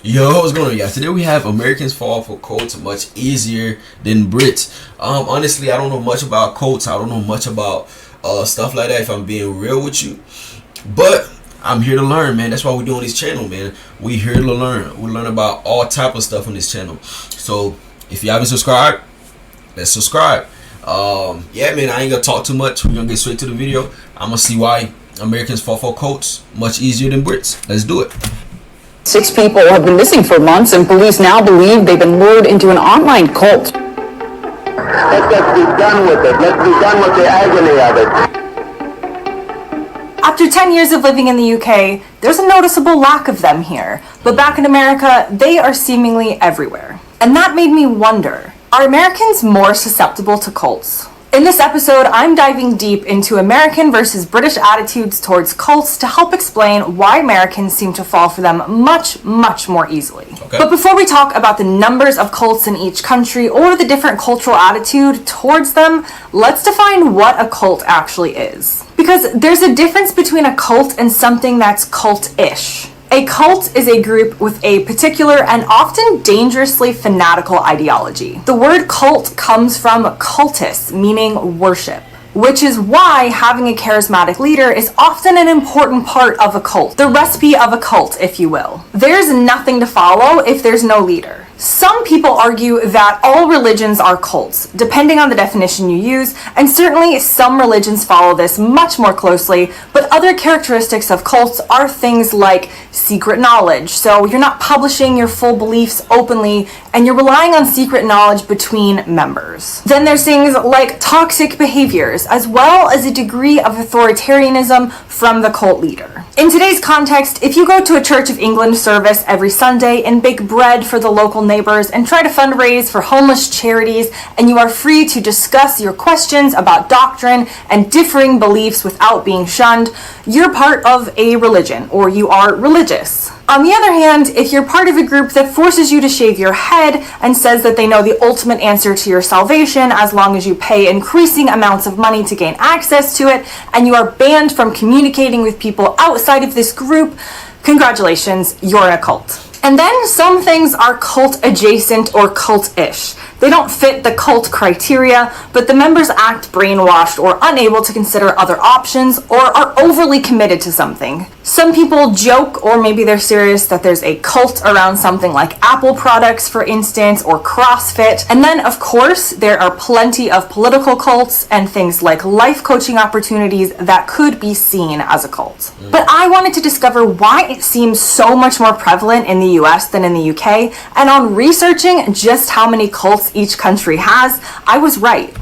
Yo, what's going on, guys? Today we have Americans fall for cults much easier than Brits. Honestly, I don't know much about cults. I don't know much about stuff like that, if I'm being real with you. But I'm here to learn, man. That's why we're doing this channel, man. We're here to learn. We learn about all type of stuff on this channel. So if you haven't subscribed, let's subscribe. Yeah, man, I ain't gonna talk too much. We're gonna get straight to the video. I'm gonna see why Americans fall for cults much easier than Brits. Let's do it. 6 people have been missing for months, and police now believe they've been lured into an online cult. Let's just be done with it. Let's be done with the agony of it. After 10 years of living in the UK, there's a noticeable lack of them here. But back in America, they are seemingly everywhere. And that made me wonder, are Americans more susceptible to cults? In this episode, I'm diving deep into American versus British attitudes towards cults to help explain why Americans seem to fall for them much more easily. Okay. But before we talk about the numbers of cults in each country or the different cultural attitude towards them, let's define what a cult actually is. Because there's a difference between a cult and something that's cult-ish. A cult is a group with a particular and often dangerously fanatical ideology. The word cult comes from cultus, meaning worship, which is why having a charismatic leader is often an important part of a cult. The recipe of a cult, if you will. There's nothing to follow if there's no leader. Some people argue that all religions are cults, depending on the definition you use, and certainly some religions follow this much more closely, but other characteristics of cults are things like secret knowledge, so you're not publishing your full beliefs openly, and you're relying on secret knowledge between members. Then there's things like toxic behaviors, as well as a degree of authoritarianism from the cult leader. In today's context, if you go to a Church of England service every Sunday and bake bread for the local neighbors and try to fundraise for homeless charities, and you are free to discuss your questions about doctrine and differing beliefs without being shunned, you're part of a religion, or you are religious. On the other hand, if you're part of a group that forces you to shave your head and says that they know the ultimate answer to your salvation as long as you pay increasing amounts of money to gain access to it, and you are banned from communicating with people outside of this group, congratulations, you're in a cult. And then some things are cult adjacent or cult-ish. They don't fit the cult criteria, but the members act brainwashed or unable to consider other options or are overly committed to something. Some people joke, or maybe they're serious, that there's a cult around something like Apple products, for instance, or CrossFit. And then, of course, there are plenty of political cults and things like life coaching opportunities that could be seen as a cult. But I wanted to discover why it seems so much more prevalent in the US than in the UK, and on researching just how many cults each country has, I was right.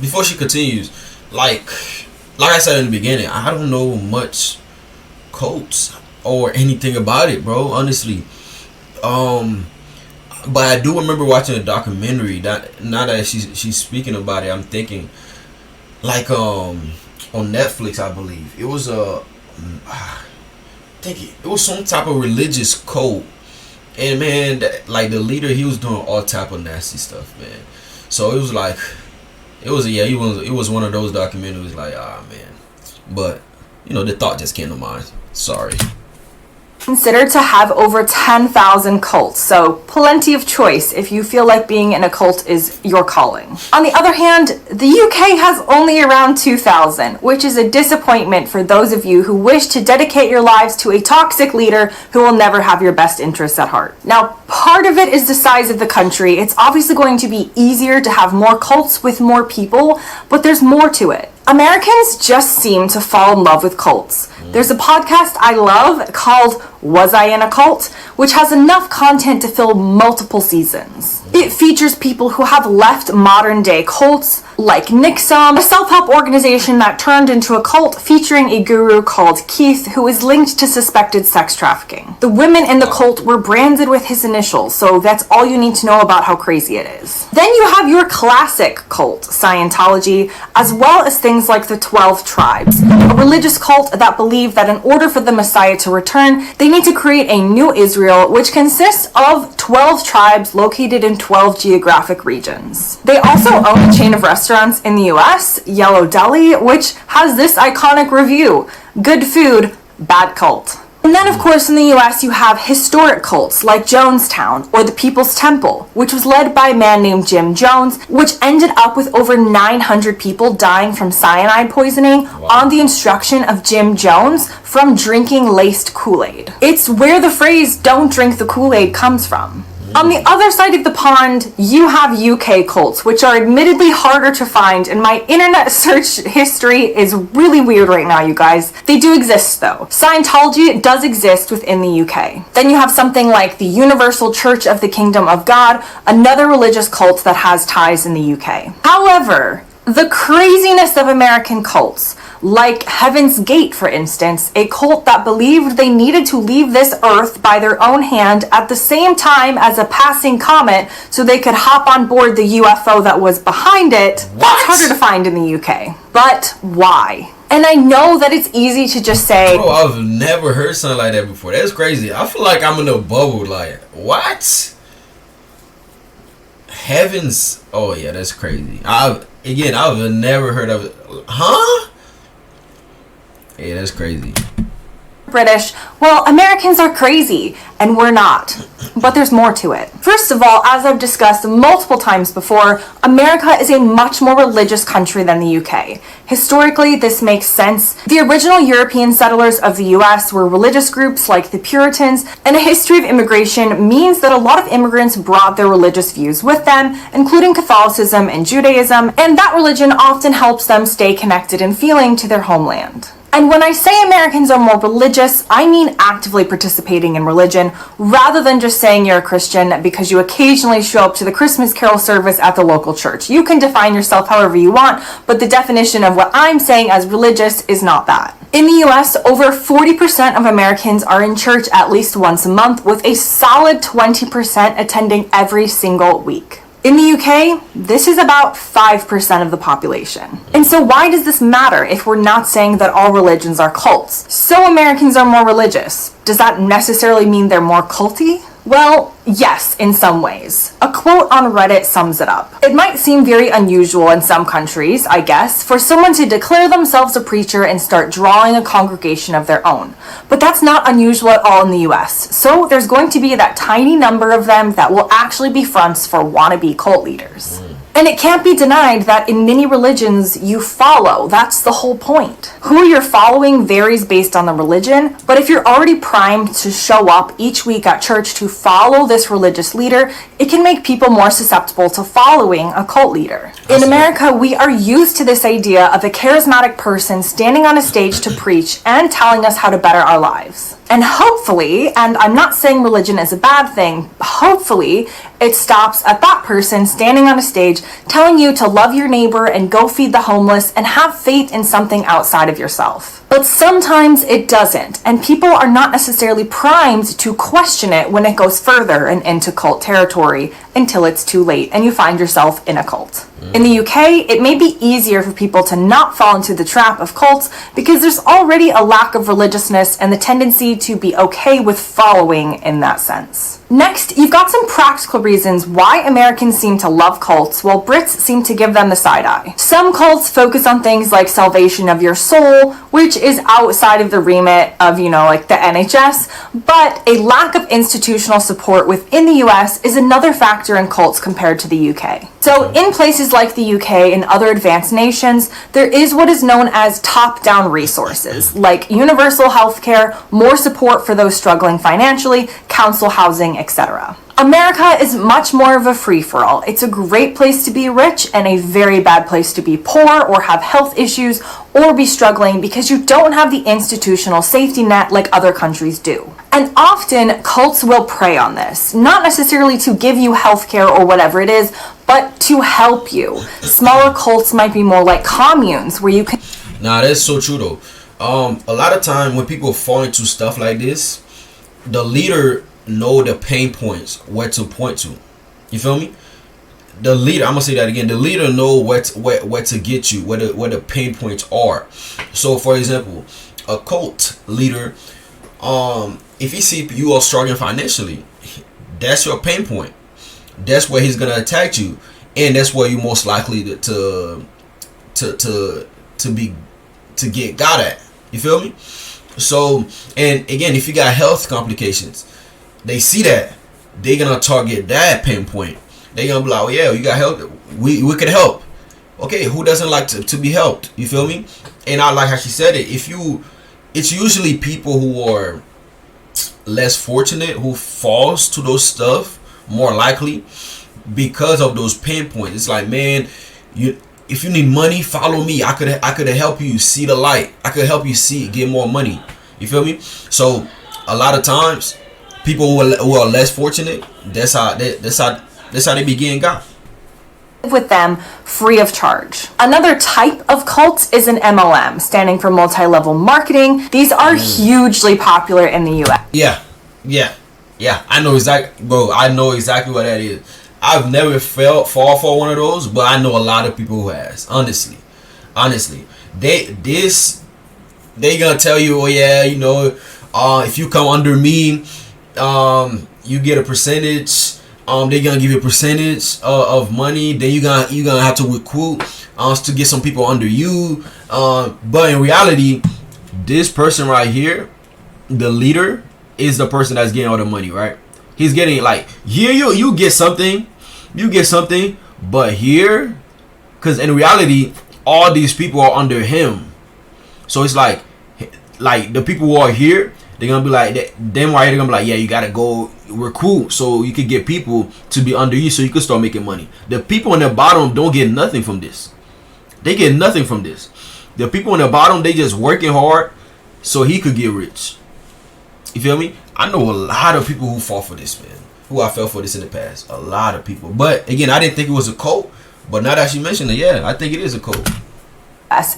Before she continues, like I said in the beginning, I don't know much cults or anything about it, bro, honestly. But I do remember watching a documentary that now that she's speaking about it, I'm thinking like on Netflix, I believe. It was it was some type of religious cult. And man, like the leader, he was doing all type of nasty stuff, man. So it was like, it was one of those documentaries like, man. But, you know, the thought just came to mind. Sorry. Considered to have over 10,000 cults, so plenty of choice if you feel like being in a cult is your calling. On the other hand, the UK has only around 2,000, which is a disappointment for those of you who wish to dedicate your lives to a toxic leader who will never have your best interests at heart. Now, part of it is the size of the country. It's obviously going to be easier to have more cults with more people, but there's more to it. Americans just seem to fall in love with cults. There's a podcast I love called Was I in a Cult?, which has enough content to fill multiple seasons. It features people who have left modern day cults, like Nixum, a self-help organization that turned into a cult featuring a guru called Keith who is linked to suspected sex trafficking. The women in the cult were branded with his initials, so that's all you need to know about how crazy it is. Then you have your classic cult, Scientology, as well as things like the 12 Tribes, a religious cult that believe that in order for the Messiah to return, they need to create a new Israel, which consists of 12 tribes located in 12 geographic regions. They also own a chain of restaurants in the US, Yellow Deli, which has this iconic review: good food, bad cult. And then, of course, in the US, you have historic cults like Jonestown or the People's Temple, which was led by a man named Jim Jones, which ended up with over 900 people dying from cyanide poisoning on the instruction of Jim Jones from drinking laced Kool-Aid. It's where the phrase "don't drink the Kool-Aid" comes from. On the other side of the pond, you have UK cults, which are admittedly harder to find, and my internet search history is really weird right now, you guys. They do exist, though. Scientology does exist within the UK. Then you have something like the Universal Church of the Kingdom of God, another religious cult that has ties in the UK. However, the craziness of American cults, like Heaven's Gate, for instance, a cult that believed they needed to leave this earth by their own hand at the same time as a passing comet so they could hop on board the UFO that was behind it, that's harder to find in the UK. But why? And I know that it's easy to just say, bro, I've never heard something like that before. That's crazy. I feel like I'm in a bubble. Like, what? Heavens. Oh, yeah, that's crazy. I've never heard of it. Huh? Yeah, that's crazy. British, well, Americans are crazy, and we're not. But there's more to it. First of all, as I've discussed multiple times before, America is a much more religious country than the UK. Historically, this makes sense. The original European settlers of the US were religious groups like the Puritans, and a history of immigration means that a lot of immigrants brought their religious views with them, including Catholicism and Judaism, and that religion often helps them stay connected in feeling to their homeland. And when I say Americans are more religious, I mean actively participating in religion, rather than just saying you're a Christian because you occasionally show up to the Christmas carol service at the local church. You can define yourself however you want, but the definition of what I'm saying as religious is not that. In the US, over 40% of Americans are in church at least once a month, with a solid 20% attending every single week. In the UK, this is about 5% of the population. And so why does this matter if we're not saying that all religions are cults? So Americans are more religious. Does that necessarily mean they're more culty? Well, yes, in some ways. A quote on Reddit sums it up. It might seem very unusual in some countries, I guess, for someone to declare themselves a preacher and start drawing a congregation of their own. But that's not unusual at all in the US. So there's going to be that tiny number of them that will actually be fronts for wannabe cult leaders. And it can't be denied that in many religions you follow. That's the whole point. Who you're following varies based on the religion, but if you're already primed to show up each week at church to follow this religious leader, it can make people more susceptible to following a cult leader. In America, we are used to this idea of a charismatic person standing on a stage to preach and telling us how to better our lives. And hopefully, and I'm not saying religion is a bad thing, hopefully it stops at that person standing on a stage telling you to love your neighbor and go feed the homeless and have faith in something outside of yourself. But sometimes it doesn't, and people are not necessarily primed to question it when it goes further and into cult territory until it's too late and you find yourself in a cult. In the UK, it may be easier for people to not fall into the trap of cults because there's already a lack of religiousness and the tendency to be okay with following in that sense. Next, you've got some practical reasons why Americans seem to love cults while Brits seem to give them the side eye. Some cults focus on things like salvation of your soul, which is outside of the remit of, like the NHS, but a lack of institutional support within the US is another factor in cults compared to the UK. So in places like the UK and other advanced nations, there is what is known as top-down resources, like universal healthcare, more support for those struggling financially, council housing, etc. America is much more of a free-for-all. It's a great place to be rich and a very bad place to be poor or have health issues or be struggling because you don't have the institutional safety net like other countries do. And often cults will prey on this, not necessarily to give you healthcare or whatever it is, but to help you. Smaller cults might be more like communes where you can... Nah, that's so true though. A lot of time when people fall into stuff like this, the leader know the pain points, where to point to. You feel me? The leader, I'm gonna say that again. The leader know where to get you, where the pain points are. So, for example, a cult leader, if he see you are struggling financially, that's your pain point. That's where he's gonna attack you, and that's where you're most likely to get got at. You feel me? So, and again, if you got health complications, they see that, they're gonna target that pinpoint. They're gonna be like, oh yeah, you got help, we can help. Okay, who doesn't like to be helped? You feel me? And I like how she said it. It's usually people who are less fortunate who falls to those stuff more likely because of those pinpoints. It's like, man, if you need money, follow me. I could help you see the light. I could help you get more money. You feel me? So a lot of times, people who are less fortunate, that's how they begin God. With them free of charge. Another type of cult is an MLM, standing for multi-level marketing. These are hugely popular in the US. Yeah. I know exactly what that is. I've never fall for one of those, but I know a lot of people who has. Honestly, they gonna tell you, oh yeah, if you come under me, you get a percentage. They're gonna give you a percentage of money. Then you gonna have to recruit to get some people under you. But in reality, this person right here, the leader, is the person that's getting all the money, right? He's getting, like, here you get something, but here, because in reality, all these people are under him. So it's like the people who are here, they're gonna be like, them right here, they're gonna be like, yeah, you gotta go recruit so you could get people to be under you so you can start making money. The people on the bottom don't get nothing from this. They get nothing from this. The people on the bottom, they just working hard so he could get rich. You feel me? I know a lot of people who fall for this, man. Who I fell for this in the past. A lot of people. But again, I didn't think it was a cult. But now that she mentioned it, yeah, I think it is a cult.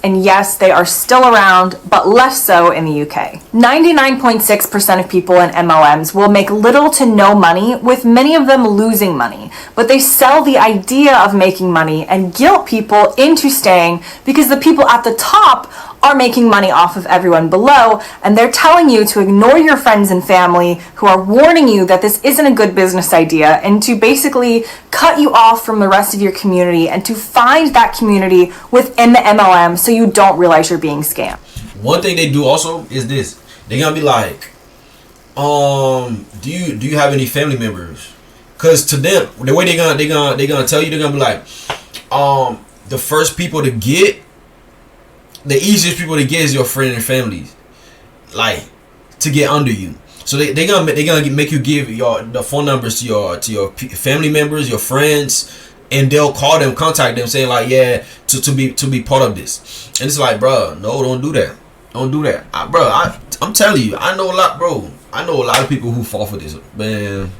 And yes, they are still around, but less so in the UK. 99.6% of people in MLMs will make little to no money, with many of them losing money. But they sell the idea of making money and guilt people into staying because the people at the top are making money off of everyone below, and they're telling you to ignore your friends and family who are warning you that this isn't a good business idea, and to basically cut you off from the rest of your community and to find that community within the MLM so you don't realize you're being scammed. One thing they do also is this. They're gonna be like, do you have any family members? Cause to them, the way they're gonna tell you, they're gonna be like, the first people to get, the easiest people to get is your friend and families, like, to get under you. So they're gonna make you give the phone numbers to your family members, your friends, and they'll call them, contact them, saying like, yeah, to be part of this. And it's like, bro, no, don't do that. I'm telling you, I know a lot, bro. I know a lot of people who fall for this, man.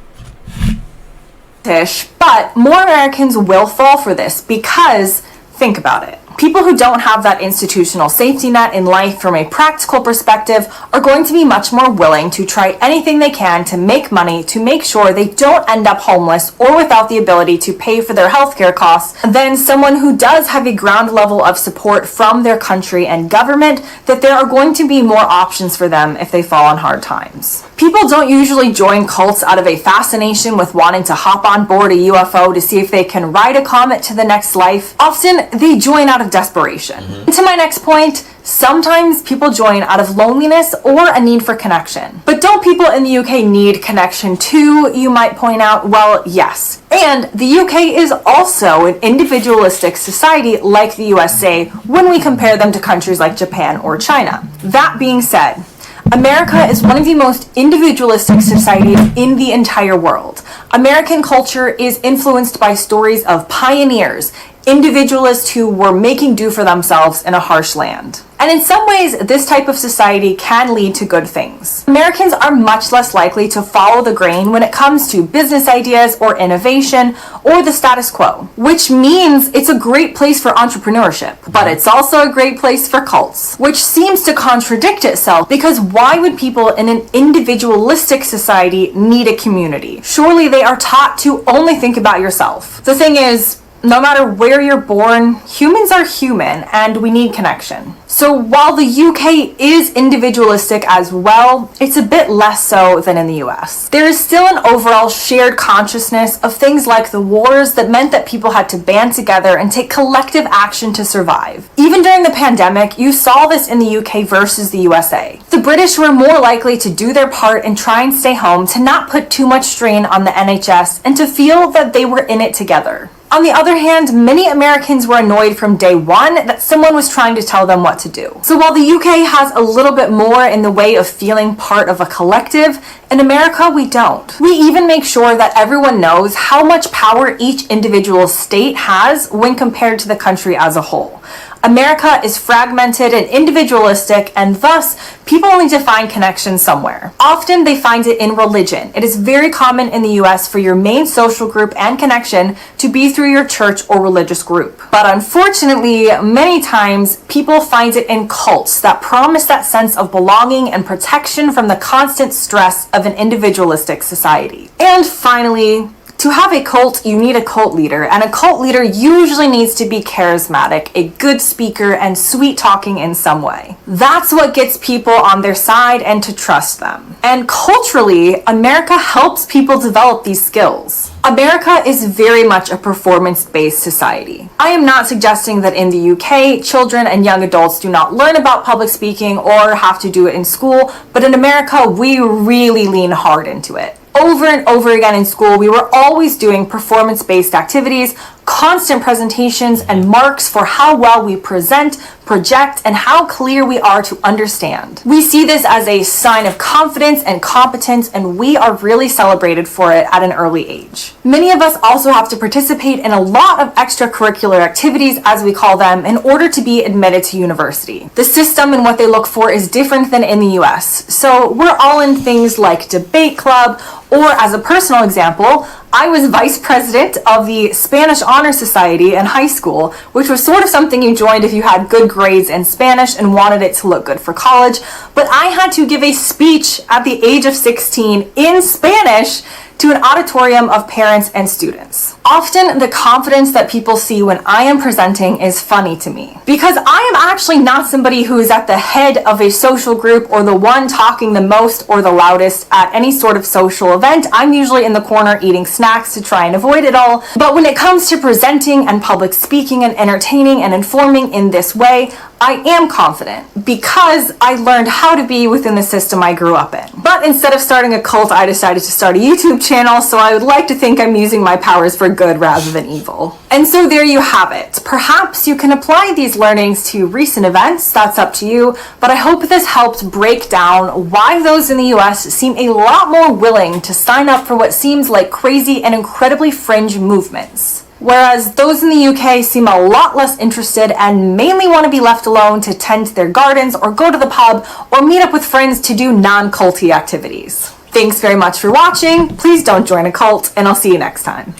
But more Americans will fall for this because, think about it. People who don't have that institutional safety net in life from a practical perspective are going to be much more willing to try anything they can to make money to make sure they don't end up homeless or without the ability to pay for their healthcare costs than someone who does have a ground level of support from their country and government, that there are going to be more options for them if they fall on hard times. People don't usually join cults out of a fascination with wanting to hop on board a UFO to see if they can ride a comet to the next life. Often, they join out of desperation. To my next point, sometimes people join out of loneliness or a need for connection. But don't people in the UK need connection too, you might point out? Well, yes. And the UK is also an individualistic society like the USA when we compare them to countries like Japan or China. That being said, America is one of the most individualistic societies in the entire world. American culture is influenced by stories of pioneers, individualists who were making do for themselves in a harsh land. And in some ways, this type of society can lead to good things. Americans are much less likely to follow the grain when it comes to business ideas or innovation or the status quo, which means it's a great place for entrepreneurship, but it's also a great place for cults, which seems to contradict itself, because why would people in an individualistic society need a community? Surely they are taught to only think about yourself. The thing is, No matter where you're born, humans are human and we need connection. So while the UK is individualistic as well, it's a bit less so than in the US. There is still an overall shared consciousness of things like the wars that meant that people had to band together and take collective action to survive. Even during the pandemic, you saw this in the UK versus the USA. The British were more likely to do their part and try and stay home, to not put too much strain on the NHS, and to feel that they were in it together. On the other hand, many Americans were annoyed from day one that someone was trying to tell them what to do. So while the UK has a little bit more in the way of feeling part of a collective, in America we don't. We even make sure that everyone knows how much power each individual state has when compared to the country as a whole. America is fragmented and individualistic, and thus people need to find connection somewhere. Often they find it in religion. It is very common in the US for your main social group and connection to be through your church or religious group. But unfortunately, many times people find it in cults that promise that sense of belonging and protection from the constant stress of an individualistic society. And finally, to have a cult, you need a cult leader, and a cult leader usually needs to be charismatic, a good speaker, and sweet talking in some way. That's what gets people on their side and to trust them. And culturally, America helps people develop these skills. America is very much a performance-based society. I am not suggesting that in the UK, children and young adults do not learn about public speaking or have to do it in school, but in America, we really lean hard into it. Over and over again in school, we were always doing performance-based activities, constant presentations, and marks for how well we present, project, and how clear we are to understand. We see this as a sign of confidence and competence, and we are really celebrated for it at an early age. Many of us also have to participate in a lot of extracurricular activities, as we call them, in order to be admitted to university. The system and what they look for is different than in the US. So we're all in things like debate club, or as a personal example, I was vice president of the Spanish Honor Society in high school, which was sort of something you joined if you had good grades in Spanish and wanted it to look good for college. But I had to give a speech at the age of 16 in Spanish to an auditorium of parents and students. Often, the confidence that people see when I am presenting is funny to me, because I am actually not somebody who is at the head of a social group or the one talking the most or the loudest at any sort of social event. I'm usually in the corner eating snacks to try and avoid it all. But when it comes to presenting and public speaking and entertaining and informing in this way, I am confident because I learned how to be within the system I grew up in. But instead of starting a cult, I decided to start a YouTube channel, so I would like to think I'm using my powers for good rather than evil. And so there you have it. Perhaps you can apply these learnings to recent events, that's up to you, but I hope this helped break down why those in the US seem a lot more willing to sign up for what seems like crazy and incredibly fringe movements, whereas those in the UK seem a lot less interested and mainly want to be left alone to tend to their gardens or go to the pub or meet up with friends to do non-culty activities. Thanks very much for watching. Please don't join a cult, and I'll see you next time.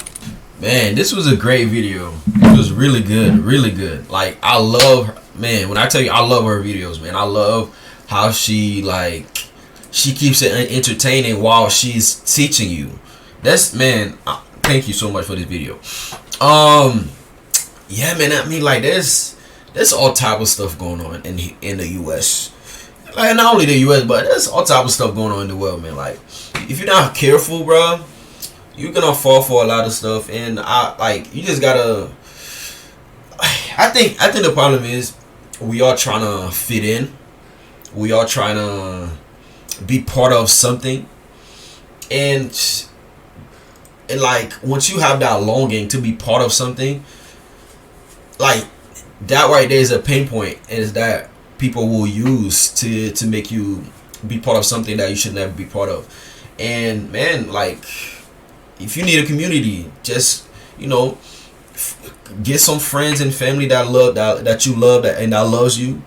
Man, this was a great video. It was really good, really good. Like, I love her. Man, when I tell you I love her videos, man, I love how she keeps it entertaining while she's teaching you. That's, man, thank you so much for this video. Yeah, man, I mean, like, there's all type of stuff going on in the US. Like, not only the US, but there's all type of stuff going on in the world, man. Like, if you're not careful, bro, you're gonna fall for a lot of stuff. And you just gotta, I think the problem is we are trying to fit in. We are trying to be part of something. And like, once you have that longing to be part of something, like, that right there is a pain point, is that people will use to make you be part of something that you should never be part of. And man, like, if you need a community, just, you know, get some friends and family that you love and that loves you.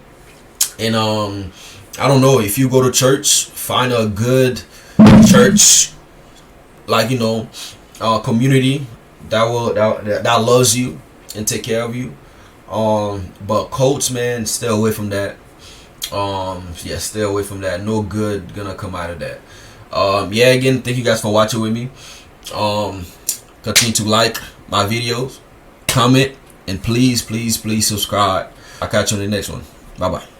And I don't know, if you go to church, find a good church, like, you know, community that loves you and take care of you. But cults, man, stay away from that. Yeah, stay away from that. No good gonna come out of that. Yeah, again, thank you guys for watching with me. Continue to like my videos, comment, and please, please, please subscribe. I'll catch you on the next one. Bye bye.